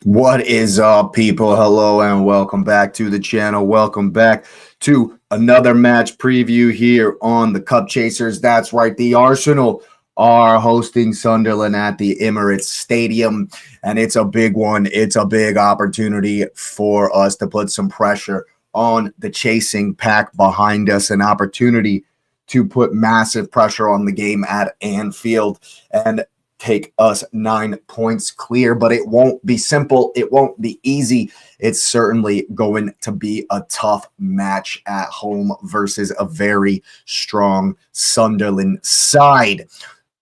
What is up, people? Hello and welcome back to the channel. Welcome back to another match preview here on the Cup Chasers. That's right, the Arsenal are hosting Sunderland at the Emirates Stadium, and it's a big one. It's a big opportunity for us to put some pressure on the chasing pack behind us, an opportunity to put massive pressure on the game at Anfield and take us 9 points clear, but it won't be simple. It won't be easy. It's certainly going to be a tough match at home versus a very strong Sunderland side.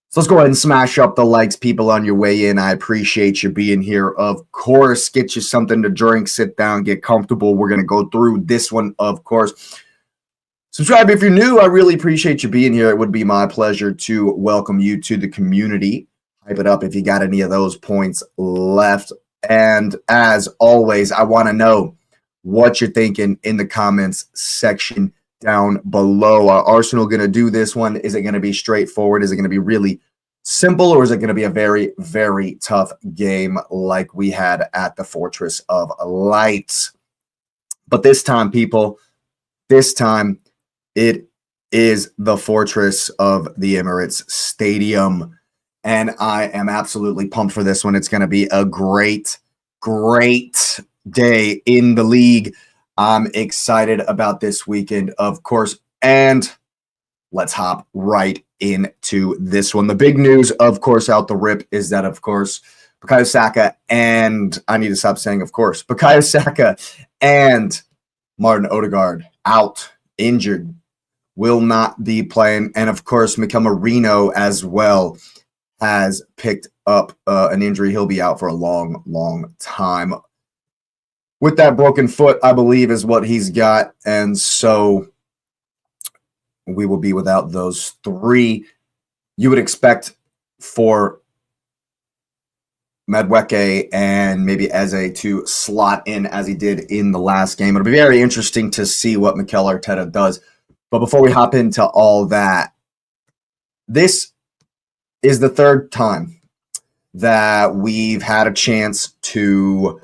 So let's go ahead and smash up the likes, people, on your way in. I appreciate you being here. Of course, get you something to drink, sit down, get comfortable. We're going to go through this one, of course. Subscribe if you're new. I really appreciate you being here. It would be my pleasure to welcome you to the community. Hype it up if you got any of those points left. And as always, I want to know what you're thinking in the comments section down below. Are Arsenal going to do this one? Is it going to be straightforward? Is it going to be really simple? Or is it going to be a very, very tough game like we had at the Fortress of Light? But this time, people, this time it is the Fortress of the Emirates Stadium. And I am absolutely pumped for this one. It's going to be a great, great day in the league. I'm excited about this weekend, of course. And let's hop right into this one. The big news, of course, out the rip is that, of course, Bukayo Saka and I need to stop saying, of course, Bukayo Saka and Martin Odegaard out, injured, will not be playing. And, of course, Mikel Merino as well has picked up an injury. He'll be out for a long, long time. With that broken foot, I believe, is what he's got. And so we will be without those three. You would expect for Madueke and maybe Eze to slot in as he did in the last game. It'll be very interesting to see what Mikel Arteta does. But before we hop into all that, this is the third time that we've had a chance to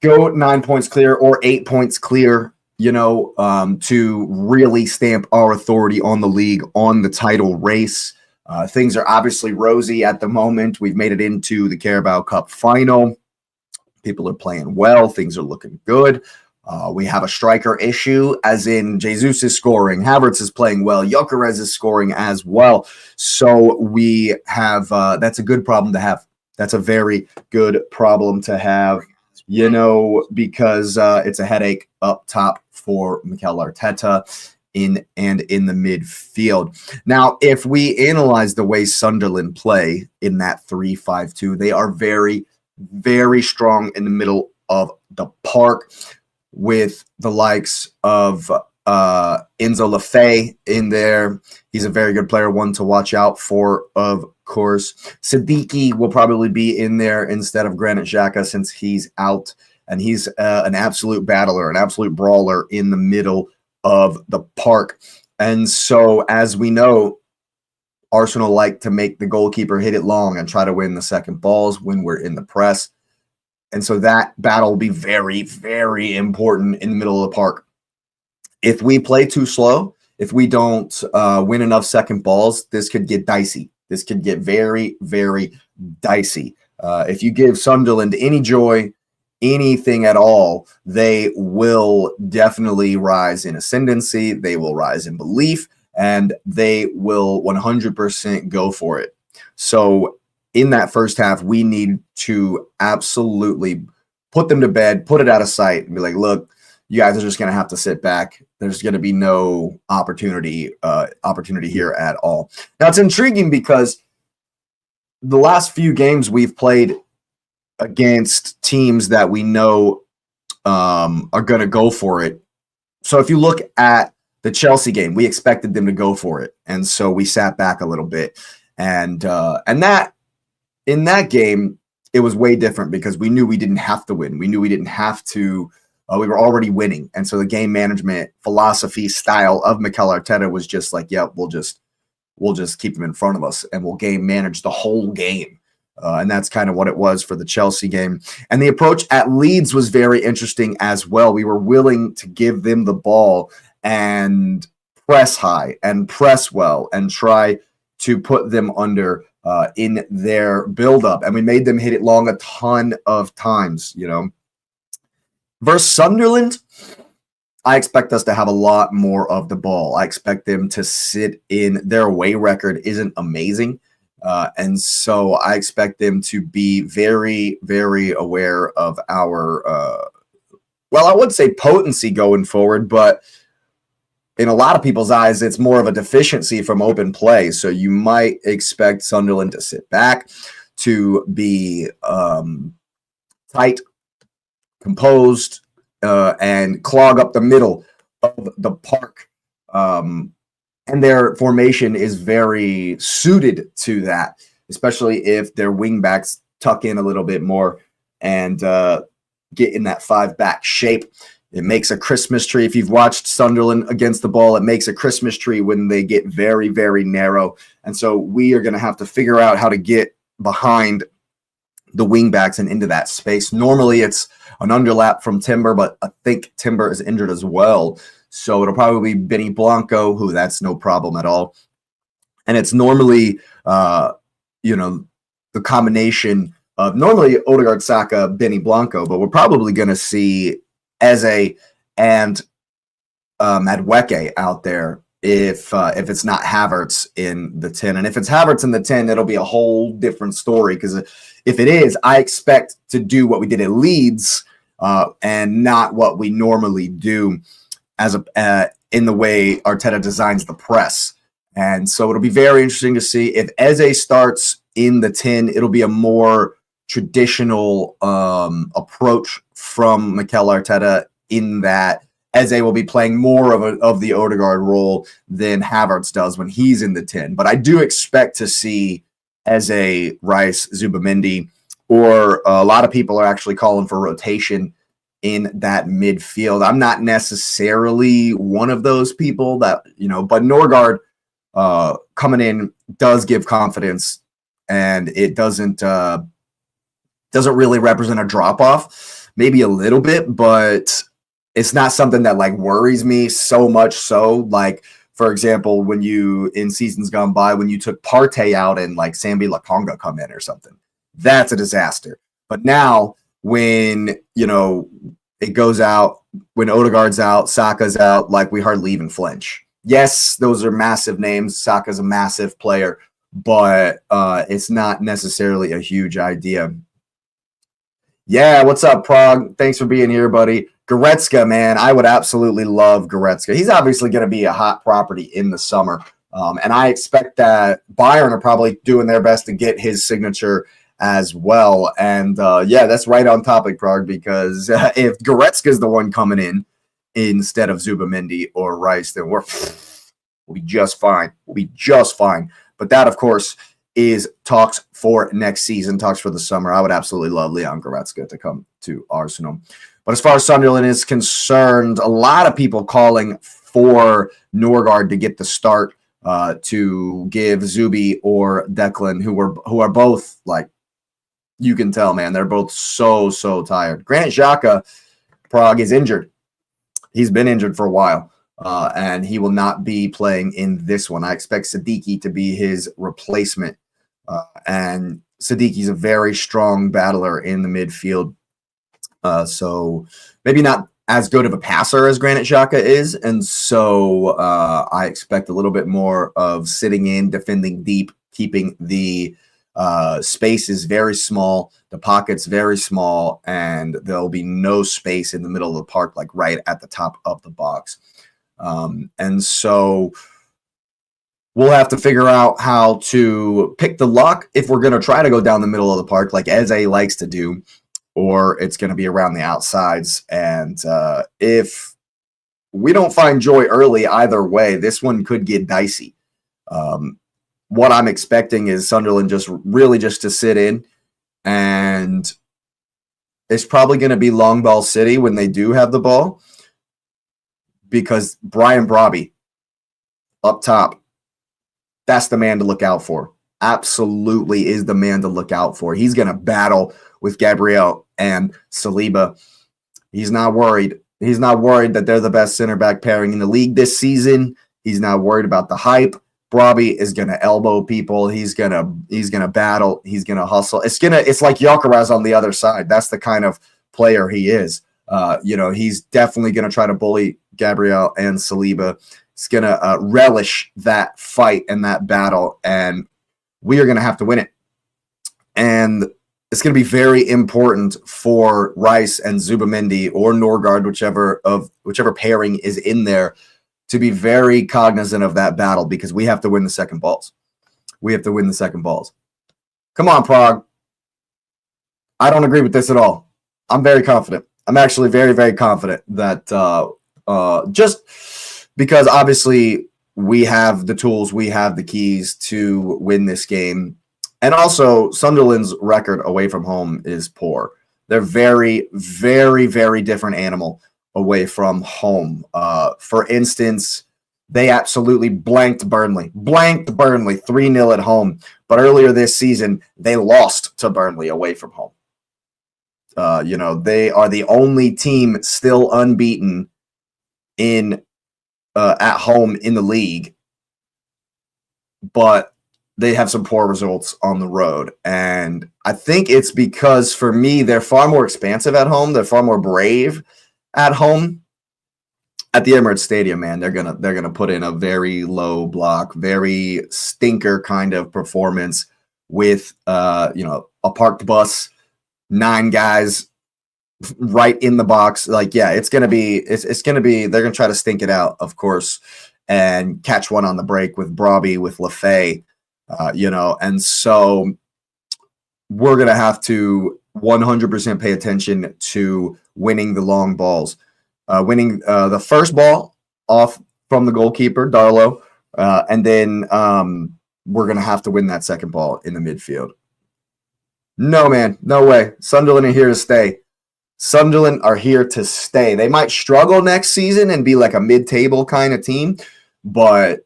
go 9 points clear or 8 points clear, to really stamp our authority on the league, on the title race. Things are obviously rosy at the moment. We've made it into the Carabao Cup final. People are playing well. Things are looking good. We have a striker issue, as in Jesus is scoring, Havertz is playing well, Gyökeres is scoring as well. So we have that's a good problem to have. That's a very good problem to have, because it's a headache up top for Mikel Arteta in the midfield. Now, if we analyze the way Sunderland play in that 3-5-2, they are very, very strong in the middle of the park, with the likes of Enzo Lafay in there. He's a very good player, one to watch out for, of course. Siddiqui will probably be in there instead of Granit Xhaka since he's out, and he's an absolute battler, an absolute brawler in the middle of the park. And so, as we know, Arsenal like to make the goalkeeper hit it long and try to win the second balls when we're in the press. And so that battle will be very, very important in the middle of the park. If we play too slow, if we don't win enough second balls, this could get dicey. This could get very, very dicey. If you give Sunderland any joy, anything at all, they will definitely rise in ascendancy. They will rise in belief, and they will 100% go for it. So in that first half, we need to absolutely put them to bed, put it out of sight, and be like, look, you guys are just going to have to sit back. There's going to be no opportunity here at all. Now, it's intriguing because the last few games we've played against teams that we know are going to go for it. So if you look at the Chelsea game, we expected them to go for it, and so we sat back a little bit. And that in that game, it was way different because we knew we didn't have to win. We knew we didn't have to. We were already winning, and so the game management philosophy style of Mikel Arteta was just like, "Yeah, we'll just keep them in front of us, and we'll game manage the whole game." And that's kind of what it was for the Chelsea game. And the approach at Leeds was very interesting as well. We were willing to give them the ball and press high and press well and try to put them under in their buildup. And we made them hit it long a ton of times, you know. Versus Sunderland, I expect us to have a lot more of the ball. I expect them to sit in. Their away record isn't amazing. And so I expect them to be very, very aware of our, well, I would say potency going forward, but in a lot of people's eyes, it's more of a deficiency from open play. So you might expect Sunderland to sit back, to be tight, composed, and clog up the middle of the park. And their formation is very suited to that, especially if their wingbacks tuck in a little bit more and get in that 5-back shape. It makes a Christmas tree. If you've watched Sunderland against the ball, it makes a Christmas tree when they get very, very narrow. And so we are going to have to figure out how to get behind the wingbacks and into that space. Normally it's an underlap from Timber, but I think Timber is injured as well. So it'll probably be Benny Blanco, who that's no problem at all. And it's normally, you know, the combination of normally Odegaard, Xhaka, Benny Blanco, but we're probably going to see Eze and Madueke out there if it's not Havertz in the 10. And if it's Havertz in the 10, it'll be a whole different story, because if it is, I expect to do what we did at Leeds and not what we normally do as in the way Arteta designs the press. And so it'll be very interesting to see if Eze starts in the 10. It'll be a more traditional approach from Mikel Arteta, in that Eze will be playing more of the Odegaard role than Havertz does when he's in the 10. But I do expect to see Eze, Rice, Zubimendi, or a lot of people are actually calling for rotation in that midfield. I'm not necessarily one of those people that, you know, but Norgard coming in does give confidence, and it doesn't really represent a drop-off. Maybe a little bit, but it's not something that like worries me so much. So, like, for example, when you in seasons gone by, when you took Partey out and like Sambi Lokonga come in or something, that's a disaster. But now, when you know it goes out, when Odegaard's out, Saka's out, like we hardly even flinch. Yes, those are massive names. Saka's a massive player, but it's not necessarily a huge idea. Yeah, what's up, Prague? Thanks for being here, buddy. Goretzka, man, I would absolutely love Goretzka. He's obviously going to be a hot property in the summer, and I expect that Bayern are probably doing their best to get his signature as well. And yeah, that's right on topic, Prague, because if Goretzka is the one coming in instead of Zubimendi or Rice, then we'll be just fine. We'll be just fine. But that, of course, is talks for next season, talks for the summer. I would absolutely love Leon Goretzka to come to Arsenal. But as far as Sunderland is concerned, a lot of people calling for Norgard to get the start, to give Zubi or Declan, who are both, like, you can tell, man, they're both so tired. Granit Xhaka, Prague, is injured. He's been injured for a while. And he will not be playing in this one. I expect Siddiqui to be his replacement. And Siddiqui's a very strong battler in the midfield. So maybe not as good of a passer as Granit Xhaka is. And so I expect a little bit more of sitting in, defending deep, keeping the spaces very small, the pockets very small, and there'll be no space in the middle of the park, like right at the top of the box. And so we'll have to figure out how to pick the lock if we're going to try to go down the middle of the park like Eze likes to do, or it's going to be around the outsides. And if we don't find joy early either way, this one could get dicey. What I'm expecting is Sunderland just to sit in, and it's probably going to be long ball city when they do have the ball, because Brian Brobbey up top, that's the man to look out for. absolutely is the man to look out for. He's going to battle with Gabriel and Saliba. He's not worried. He's not worried that they're the best center back pairing in the league this season. He's not worried about the hype. Brobbey is going to elbow people. He's going to battle. He's going to hustle. It's like Gyökeres on the other side. That's the kind of player he is. He's definitely going to try to bully Gabriel and Saliba. He's going to relish that fight and that battle, and we are going to have to win it. And it's going to be very important for Rice and Zubimendi or Norgard, whichever pairing is in there, to be very cognizant of that battle, because we have to win the second balls. We have to win the second balls. Come on, Prague. I don't agree with this at all. I'm very confident. I'm actually very, very confident that just because obviously we have the tools, we have the keys to win this game. And also, Sunderland's record away from home is poor. They're very, very, very different animal away from home. For instance, they absolutely blanked Burnley 3-0 at home. But earlier this season, they lost to Burnley away from home. They are the only team still unbeaten in at home in the league, but they have some poor results on the road. And I think it's because, for me, they're far more expansive at home. They're far more brave at home. At the Emirates Stadium, man, they're gonna put in a very low block, very stinker kind of performance with a parked bus, 9 guys right in the box. Like, yeah, it's gonna be they're gonna try to stink it out, of course, and catch one on the break with Brobbey, with Lafay. And so we're going to have to 100% pay attention to winning the long balls, winning the first ball off from the goalkeeper, Darlow, and then we're going to have to win that second ball in the midfield. No, man, no way. Sunderland are here to stay. Sunderland are here to stay. They might struggle next season and be like a mid-table kind of team, but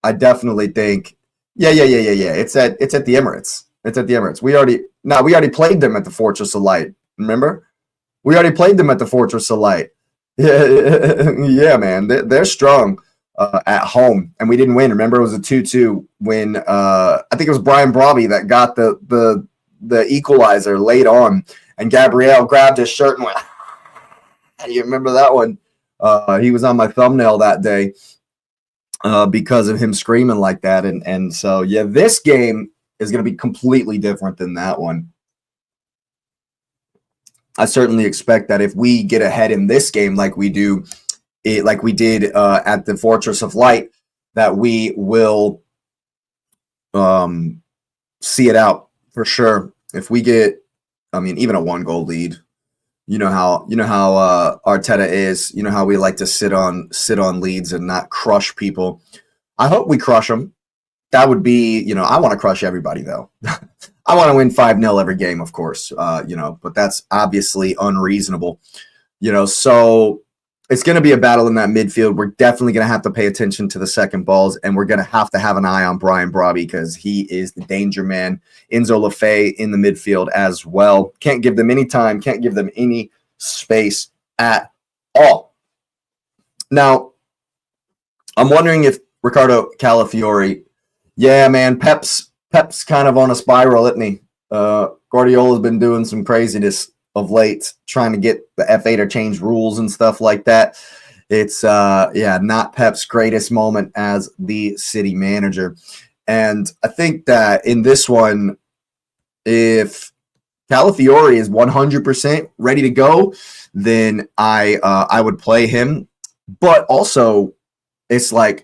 I definitely think Yeah. It's at the Emirates. It's at the Emirates. We already played them at the Fortress of Light. Remember? We already played them at the Fortress of Light. Yeah, man. They're strong at home, and we didn't win. Remember, it was a 2-2 when I think it was Brian Brobbey that got the equalizer late on, and Gabriel grabbed his shirt and went. You remember that one? He was on my thumbnail that day. Because of him screaming like that. And so, yeah, this game is going to be completely different than that one. I certainly expect that if we get ahead in this game like we did at the Fortress of Light, that we will see it out for sure. If we get, even a 1-goal lead, you know how Arteta is. You know how we like to sit on leads and not crush people. I hope we crush them. That would be, I want to crush everybody though. I want to win 5-0 every game, of course. But that's obviously unreasonable. So it's going to be a battle in that midfield. We're definitely going to have to pay attention to the second balls, and we're going to have an eye on Brian Brobbey because he is the danger man. Enzo Lafay in the midfield as well. Can't give them any time, can't give them any space at all. Now, I'm wondering if Ricardo Calafiori, yeah, man, Pep's kind of on a spiral, isn't he? Guardiola's been doing some craziness of late, trying to get the FA to change rules and stuff like that. It's not Pep's greatest moment as the City manager. And I think that in this one, if Calafiori is 100% ready to go, then I would play him. But also, it's a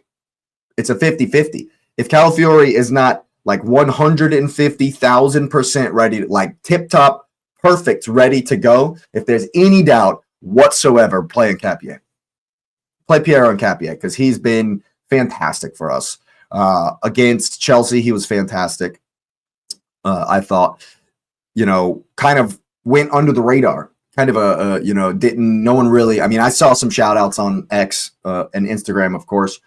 50-50. If Calafiori is not like 150,000% ready, like tip-top, perfect, ready to go, if there's any doubt whatsoever, play Nketiah. Play Pierre Nketiah because he's been fantastic for us. Against Chelsea, he was fantastic. I thought, kind of went under the radar. Kind of no one really, I saw some shout outs on X and Instagram, of course,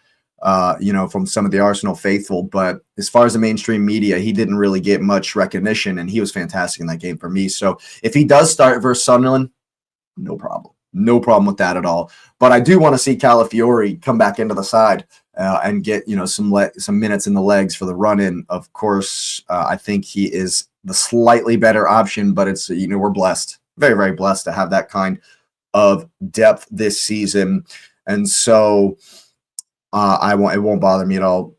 from some of the Arsenal faithful. But as far as the mainstream media, he didn't really get much recognition, and he was fantastic in that game for me. So if he does start versus Sunderland, no problem. No problem with that at all. But I do want to see Calafiori come back into the side and get some minutes in the legs for the run-in. Of course, I think he is the slightly better option, but it's we're blessed, very, very blessed to have that kind of depth this season. And so it won't bother me at all.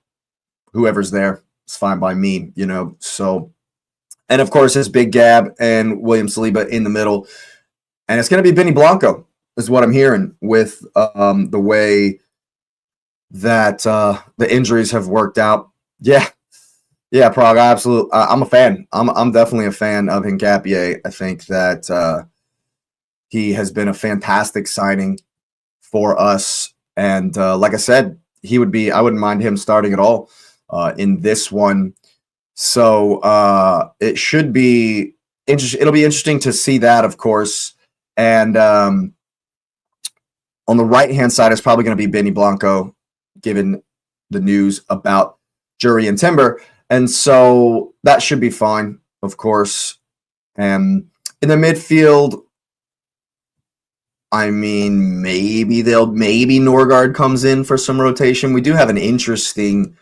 Whoever's there, it's fine by me, So, and of course, it's Big Gab and William Saliba in the middle. And it's going to be Benny Blanco, is what I'm hearing, with the way that the injuries have worked out. Yeah, Prague, absolutely. I'm a fan. I'm definitely a fan of Hincapié. I think that he has been a fantastic signing for us. And like I said, I wouldn't mind him starting at all in this one. So it should be interesting. It'll be interesting to see that, of course. And on the right-hand side is probably going to be Benny Blanco, given the news about Jury and Timber. And so that should be fine, of course. And in the midfield, I mean, maybe Norgard comes in for some rotation. We do have an interesting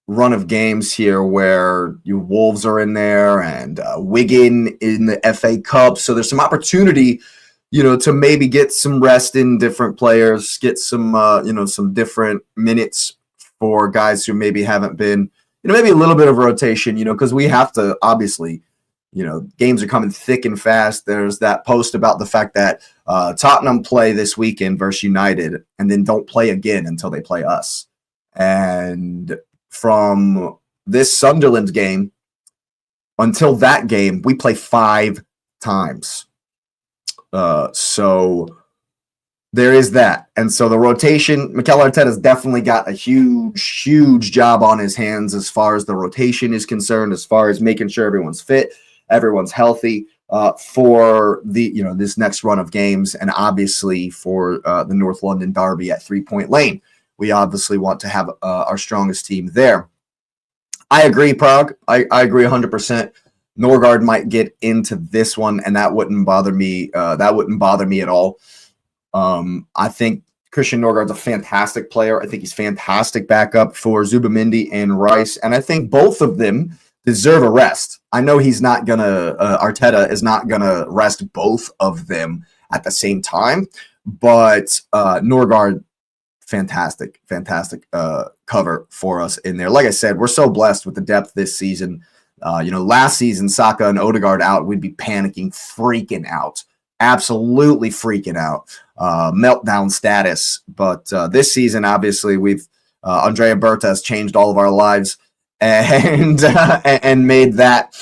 run of games here where Wolves are in there and Wigan in the FA Cup. So there's some opportunity, to maybe get some rest in different players, get some, some different minutes for guys who maybe haven't been, maybe a little bit of rotation, because we have to, obviously, games are coming thick and fast. There's that post about the fact that Tottenham play this weekend versus United and then don't play again until they play us. And from this Sunderland game until that game, we play 5 times. So there is that. And so the rotation, Mikel Arteta's definitely got a huge, huge job on his hands as far as the rotation is concerned, as far as making sure everyone's fit, everyone's healthy for the, this next run of games. And obviously for the North London derby at 3 Point Lane. We obviously want to have our strongest team there. I agree, Prague. I agree 100%. Norgard might get into this one, and that wouldn't bother me. That wouldn't bother me at all. I think Christian Norgard's a fantastic player. I think he's fantastic backup for Zubamendi and Rice, and I think both of them deserve a rest. I know he's not gonna. Arteta is not gonna rest both of them at the same time, but Norgard. Fantastic cover for us in there. Like I said, we're so blessed with the depth this season. Last season, Saka and Odegaard out, we'd be panicking, freaking out, absolutely freaking out, meltdown status. But this season, obviously, we've Andrea Berta has changed all of our lives and made that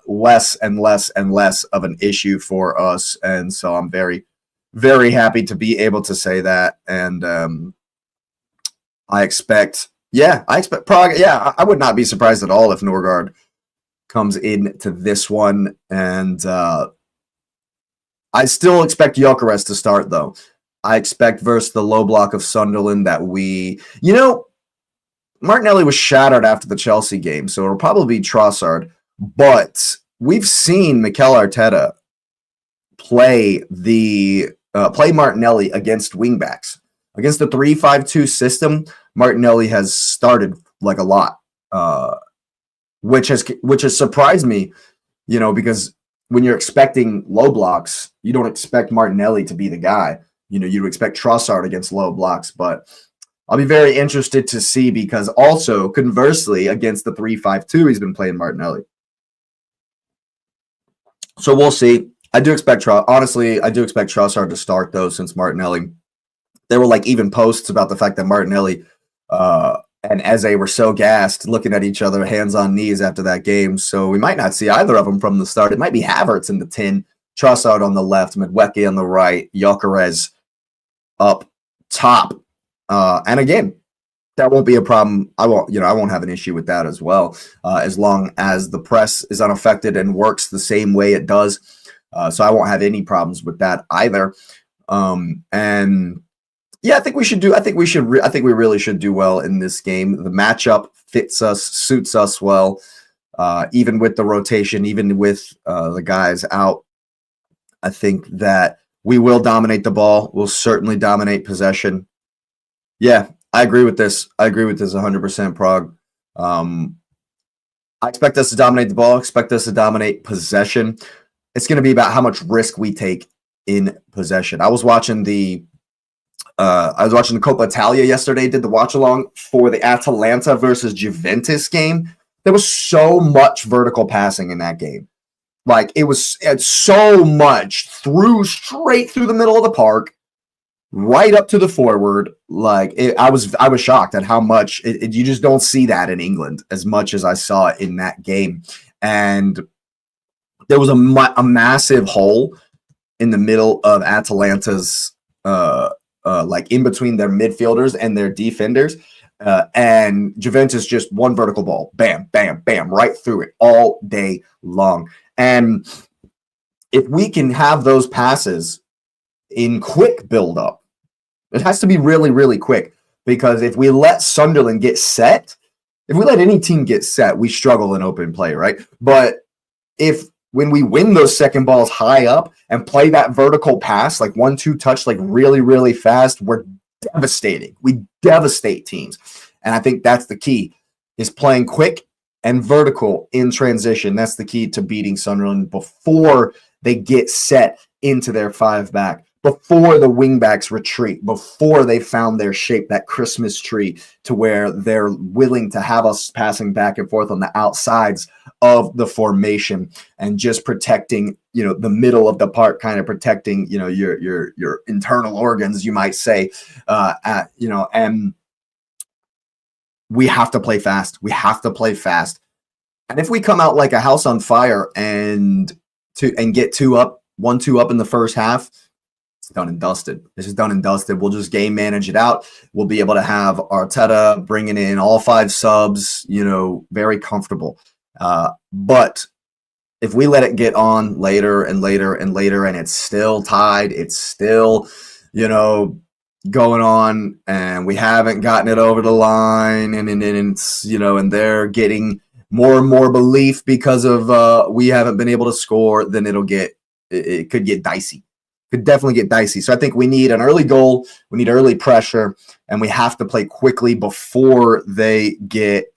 less and less and less of an issue for us. And so I'm very, very happy to be able to say that. And I expect Prague. Yeah, I would not be surprised at all if Norgard comes into this one. And I still expect Gyökeres to start, though. I expect versus the low block of Sunderland that Martinelli was shattered after the Chelsea game, so it'll probably be Trossard. But we've seen Mikel Arteta play Martinelli against wingbacks. Against the 3-5-2 system, Martinelli has started like a lot, which has surprised me, because when you're expecting low blocks, you don't expect Martinelli to be the guy. You expect Trossard against low blocks, but I'll be very interested to see, because also conversely against the 3-5-2, he's been playing Martinelli. So we'll see. I do expect Trossard to start, though, since Martinelli. There were even posts about the fact that Martinelli and Eze were so gassed, looking at each other, hands on knees after that game. So we might not see either of them from the start. It might be Havertz in the 10, Trossard on the left, Madueke on the right, Gyökeres up top. And again, that won't be a problem. I won't have an issue with that as well, as long as the press is unaffected and works the same way it does. So I won't have any problems with that either. And Yeah, I think we should do. I think we should. I think we really should do well in this game. The matchup fits us, suits us well. Even with the rotation, even with the guys out, I think that we will dominate the ball. We'll certainly dominate possession. Yeah, I agree with this. I agree with this 100%, Prague. I expect us to dominate the ball. Expect us to dominate possession. It's going to be about how much risk we take in possession. I was watching the Coppa Italia yesterday. Did the watch along for the Atalanta versus Juventus game. There was so much vertical passing in that game. Like it was so much straight through the middle of the park, right up to the forward. Like I was shocked at how much you just don't see that in England as much as I saw it in that game. And there was a massive hole in the middle of Atalanta's like in between their midfielders and their defenders. And Juventus just one vertical ball, bam, bam, bam, right through it all day long. And if we can have those passes in quick build-up, it has to be really, really quick. Because if we let Sunderland get set, if we let any team get set, we struggle in open play, right? But when we win those second balls high up and play that vertical pass, like 1-2 touch, like really, really fast, we're devastating. We devastate teams. And I think that's the key, is playing quick and vertical in transition. That's the key to beating Sunderland before they get set into their 5-back, before the wingbacks retreat, before they found their shape, that Christmas tree, to where they're willing to have us passing back and forth on the outsides of the formation and just protecting, the middle of the park, kind of protecting, your internal organs, you might say, and we have to play fast. We have to play fast. And if we come out like a house on fire and get 1-2 up in the first half, it's done and dusted. This is done and dusted. We'll just game manage it out. We'll be able to have Arteta bringing in all 5 subs, very comfortable. But if we let it get on later and later and later, and it's still tied, it's still, going on, and we haven't gotten it over the line, and it's, and they're getting more and more belief because of we haven't been able to score, then it could get dicey. Could definitely get dicey. So I think we need an early goal, we need early pressure, and we have to play quickly before they get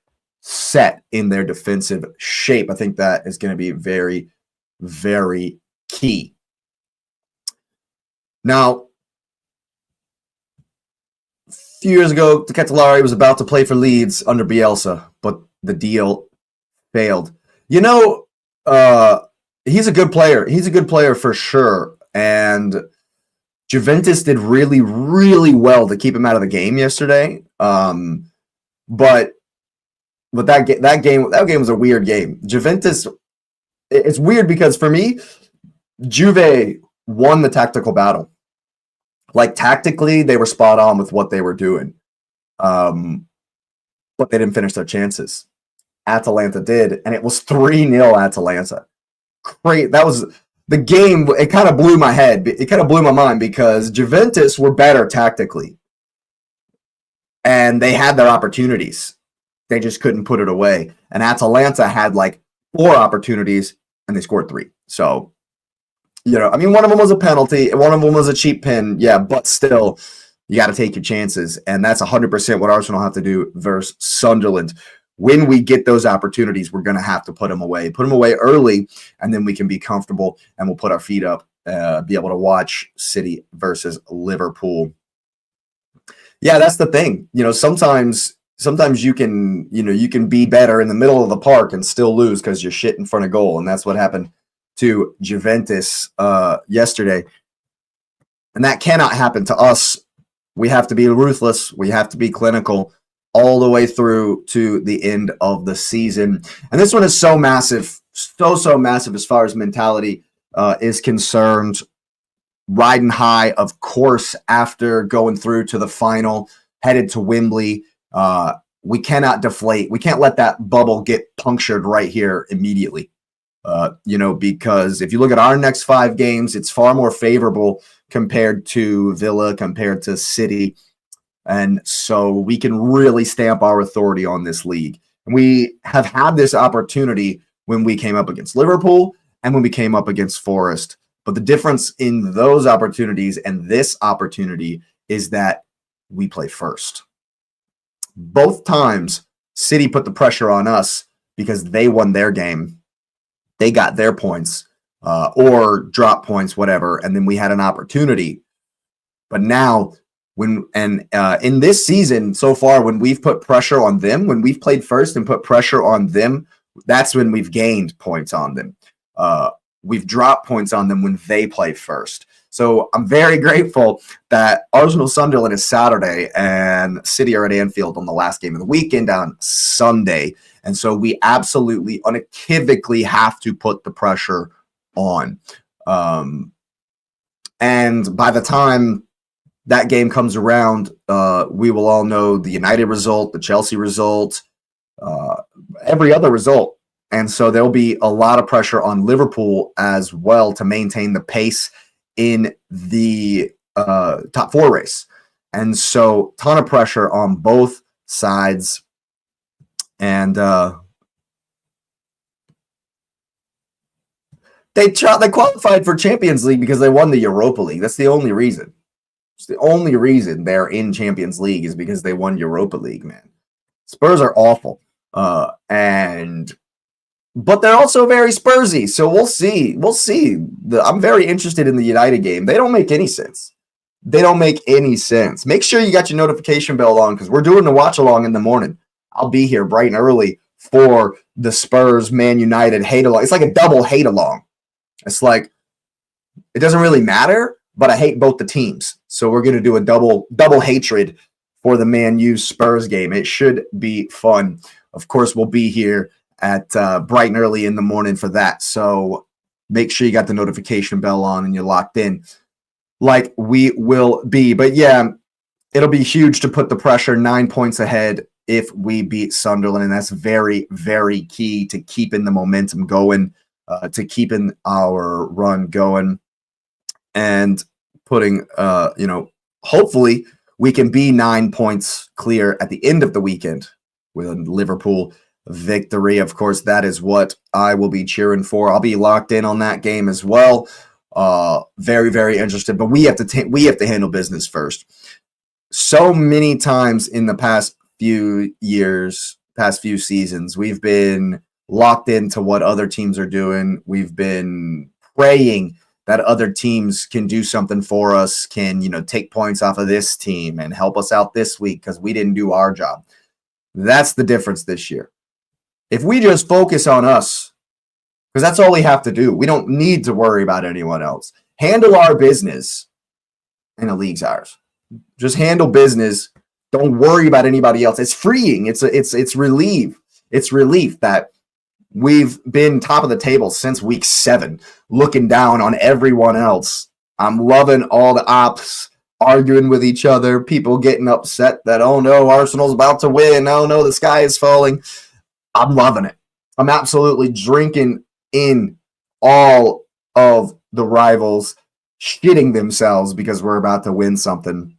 set in their defensive shape. I think that is going to be very, very key. Now, a few years ago, Ketelari was about to play for Leeds under Bielsa, but the deal failed. He's a good player. He's a good player for sure. And Juventus did really, really well to keep him out of the game yesterday. But that game was a weird game. Juventus, it's weird because for me, Juve won the tactical battle. Like tactically, they were spot on with what they were doing. But they didn't finish their chances. Atalanta did, and it was 3-0 Atalanta. Great. That was the game. It kind of blew my head. It kind of blew my mind because Juventus were better tactically. And they had their opportunities. They just couldn't put it away. And Atalanta had like 4 opportunities and they scored 3. So, one of them was a penalty and one of them was a cheap pin. Yeah, but still, you got to take your chances. And that's 100% what Arsenal have to do versus Sunderland. When we get those opportunities, we're going to have to put them away early, and then we can be comfortable and we'll put our feet up, be able to watch City versus Liverpool. Yeah, that's the thing. Sometimes you can be better in the middle of the park and still lose because you're shit in front of goal. And that's what happened to Juventus yesterday. And that cannot happen to us. We have to be ruthless. We have to be clinical all the way through to the end of the season. And this one is so massive, so massive as far as mentality is concerned. Riding high, of course, after going through to the final, headed to Wembley. We cannot deflate. We can't let that bubble get punctured right here immediately. Because if you look at our next 5 games, it's far more favorable compared to Villa, compared to City. And so we can really stamp our authority on this league. And we have had this opportunity when we came up against Liverpool and when we came up against Forest. But the difference in those opportunities and this opportunity is that we play first. Both times, City put the pressure on us because they won their game. They got their points or drop points, whatever, and then we had an opportunity. But now, in this season so far, when we've put pressure on them, when we've played first and put pressure on them, that's when we've gained points on them. We've dropped points on them when they play first. So I'm very grateful that Arsenal Sunderland is Saturday and City are at Anfield on the last game of the weekend on Sunday. And so we absolutely unequivocally have to put the pressure on. And by the time that game comes around, we will all know the United result, the Chelsea result, every other result. And so there'll be a lot of pressure on Liverpool as well to maintain the pace in the top 4 race. And so ton of pressure on both sides. And they qualified for Champions League because they won the Europa League. That's the only reason. It's the only reason they're in Champions League is because they won Europa League, man. Spurs are awful. But they're also very Spursy, so we'll see. I'm very interested in the United game. They don't make any sense. Make sure you got your notification bell on because we're doing the watch along in the morning. I'll be here bright and early for the Spurs Man United hate along. It's like a double hate along. It's like it doesn't really matter, but I hate both the teams. So we're going to do a double hatred for the Man U Spurs game. It should be fun. Of course, we'll be here at bright and early in the morning for that. So make sure you got the notification bell on and you're locked in like we will be. But yeah, it'll be huge to put the pressure 9 points ahead if we beat Sunderland. And that's very, very key to keeping the momentum going, to keeping our run going and putting, hopefully we can be 9 points clear at the end of the weekend with a Liverpool victory. Of course, that is what I will be cheering for. I'll be locked in on that game as well. Very, very interested. But we have to handle business first. So many times in the past few years, past few seasons, we've been locked into what other teams are doing. We've been praying that other teams can do something for us, can take points off of this team and help us out this week because we didn't do our job. That's the difference this year. If we just focus on us, because that's all we have to do. We don't need to worry about anyone else. Handle our business, and the league's ours. Just handle business. Don't worry about anybody else. It's freeing. It's relief. It's relief that we've been top of the table since week 7, looking down on everyone else. I'm loving all the ops arguing with each other, people getting upset that, oh no, Arsenal's about to win. Oh no, the sky is falling. I'm loving it. I'm absolutely drinking in all of the rivals shitting themselves because we're about to win something.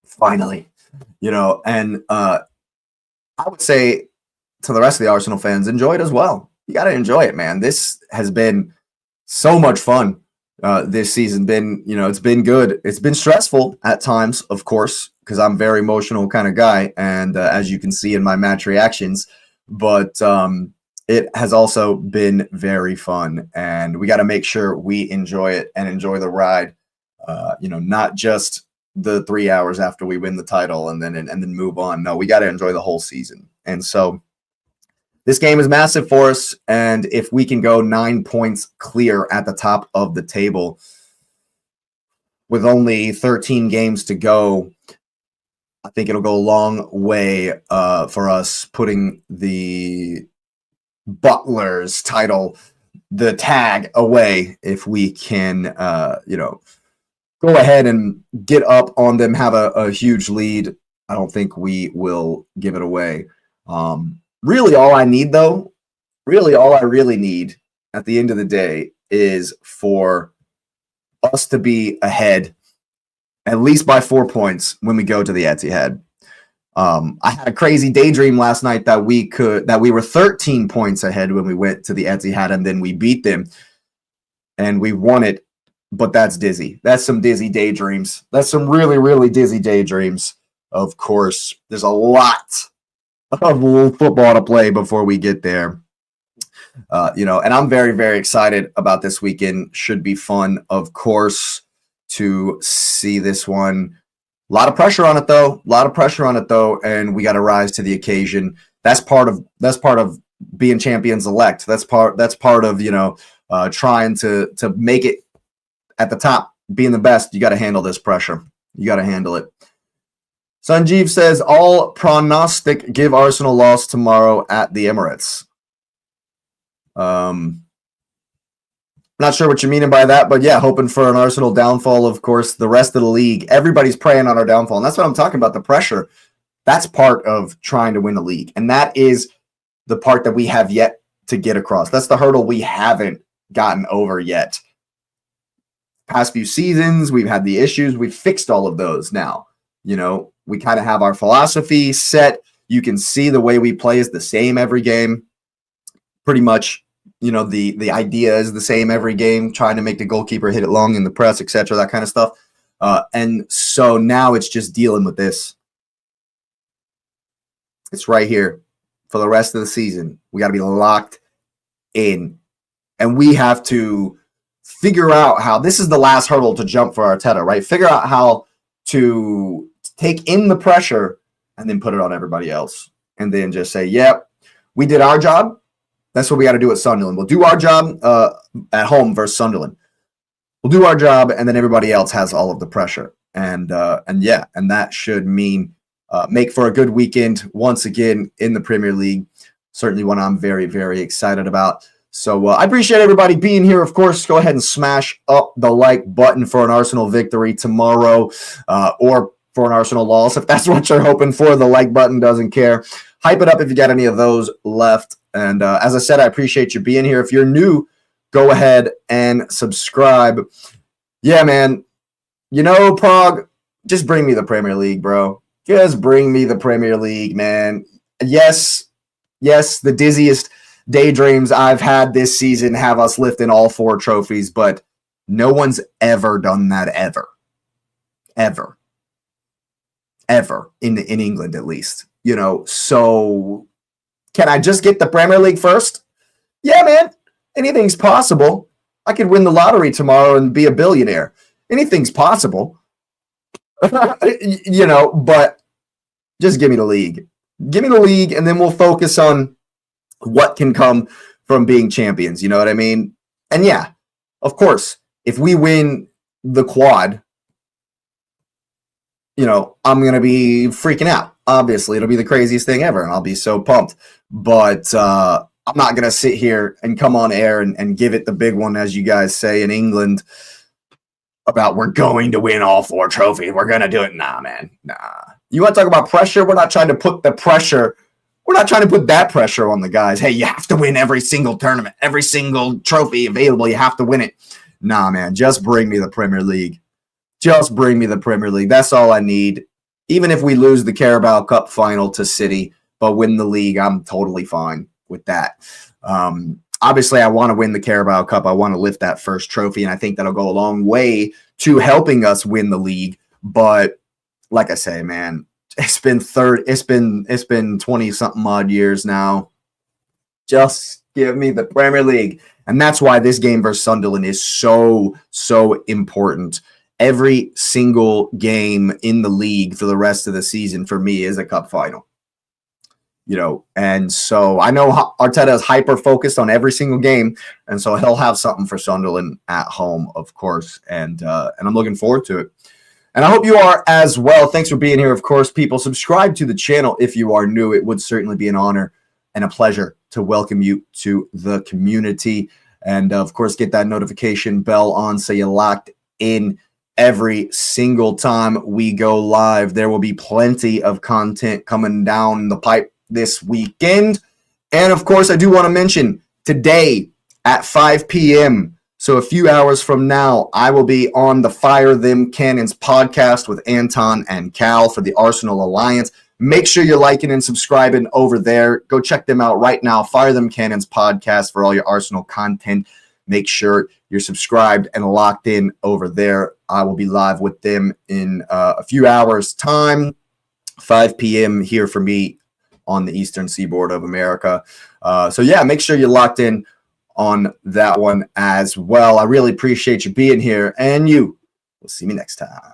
Finally, and I would say to the rest of the Arsenal fans, enjoy it as well. You got to enjoy it, man. This has been so much fun this season. It's been good. It's been stressful at times, of course, because I'm a very emotional kind of guy. And as you can see in my match reactions, but it has also been very fun, and we got to make sure we enjoy it and enjoy the ride. Not just the 3 hours after we win the title and then move on. No, we got to enjoy the whole season. And so this game is massive for us, and if we can go 9 points clear at the top of the table with only 13 games to go, I think it'll go a long way for us putting the Butler's title, the tag away if we can, go ahead and get up on them, have a huge lead. I don't think we will give it away. Really all I really need at the end of the day is for us to be ahead at least by 4 points when we go to the Etihad. I had a crazy daydream last night that we were 13 points ahead when we went to the Etihad, and then we beat them and we won it. But that's dizzy. That's some dizzy daydreams. That's some really, really dizzy daydreams. Of course, there's a lot of football to play before we get there. And I'm very, very excited about this weekend. Should be fun, of course, to see this one. A lot of pressure on it, though. And we got to rise to the occasion. That's part of being champions elect. That's part of trying to make it at the top, being the best. You got to handle this pressure. You got to handle it. Sanjeev says all prognostic give Arsenal loss tomorrow at the Emirates. Not sure what you're meaning by that, but yeah, hoping for an Arsenal downfall. Of course, the rest of the league, everybody's preying on our downfall, and that's what I'm talking about. The pressure, that's part of trying to win the league, and that is the part that we have yet to get across. That's the hurdle we haven't gotten over yet. Past few seasons, we've had the issues. We've fixed all of those now. We kind of have our philosophy set. You can see the way we play is the same every game. Pretty much, the idea is the same every game, trying to make the goalkeeper hit it long in the press, etc., that kind of stuff. And so now it's just dealing with this. It's right here for the rest of the season. We got to be locked in. And we have to figure out how, this is the last hurdle to jump for Arteta, right? Figure out how to take in the pressure and then put it on everybody else. And then just say, yep, we did our job. That's what we got to do at Sunderland. We'll do our job at home versus Sunderland. We'll do our job, and then everybody else has all of the pressure. And that should mean make for a good weekend once again in the Premier League. Certainly one I'm very, very excited about. So I appreciate everybody being here. Of course, go ahead and smash up the like button for an Arsenal victory tomorrow, or for an Arsenal loss. If that's what you're hoping for, the like button doesn't care. Hype it up if you got any of those left. And as I said, I appreciate you being here. If you're new, go ahead and subscribe. Yeah, man. Prague, just bring me the Premier League, bro. Just bring me the Premier League, man. Yes, the dizziest daydreams I've had this season have us lifting all 4 trophies, but no one's ever done that ever in England, at least. So can I just get the Premier League first? Yeah, man. Anything's possible. I could win the lottery tomorrow and be a billionaire. Anything's possible. But just give me the league. Give me the league, and then we'll focus on what can come from being champions. You know what I mean? And yeah, of course, if we win the quad, I'm going to be freaking out. Obviously, it'll be the craziest thing ever, and I'll be so pumped. But I'm not going to sit here and come on air and give it the big one, as you guys say in England, about we're going to win all 4 trophies. We're going to do it. Nah, man. Nah. You want to talk about pressure? We're not trying to put the pressure. We're not trying to put that pressure on the guys. Hey, you have to win every single tournament, every single trophy available. You have to win it. Nah, man. Just bring me the Premier League. Just bring me the Premier League. That's all I need. Even if we lose the Carabao Cup final to City, but win the league, I'm totally fine with that. Obviously, I want to win the Carabao Cup. I want to lift that first trophy, and I think that'll go a long way to helping us win the league. But like I say, man, it's been 20-something odd years now. Just give me the Premier League. And that's why this game versus Sunderland is so, so important. Every single game in the league for the rest of the season for me is a cup final. And so I know Arteta is hyper focused on every single game, and so he'll have something for Sunderland at home, of course, and I'm looking forward to it. And I hope you are as well. Thanks for being here, of course, people. Subscribe to the channel if you are new. It would certainly be an honor and a pleasure to welcome you to the community. And, of course, get that notification bell on so you're locked in every single time we go live. There will be plenty of content coming down the pipe this weekend. And, of course, I do want to mention today at 5 p.m. So a few hours from now, I will be on the Fire Them Cannons podcast with Anton and Cal for the Arsenal Alliance. Make sure you're liking and subscribing over there. Go check them out right now. Fire Them Cannons podcast for all your Arsenal content. Make sure you're subscribed and locked in over there. I will be live with them in a few hours' time, 5 p.m. here for me on the Eastern Seaboard of America. So yeah, make sure you're locked in on that one as well. I really appreciate you being here, and you will see me next time.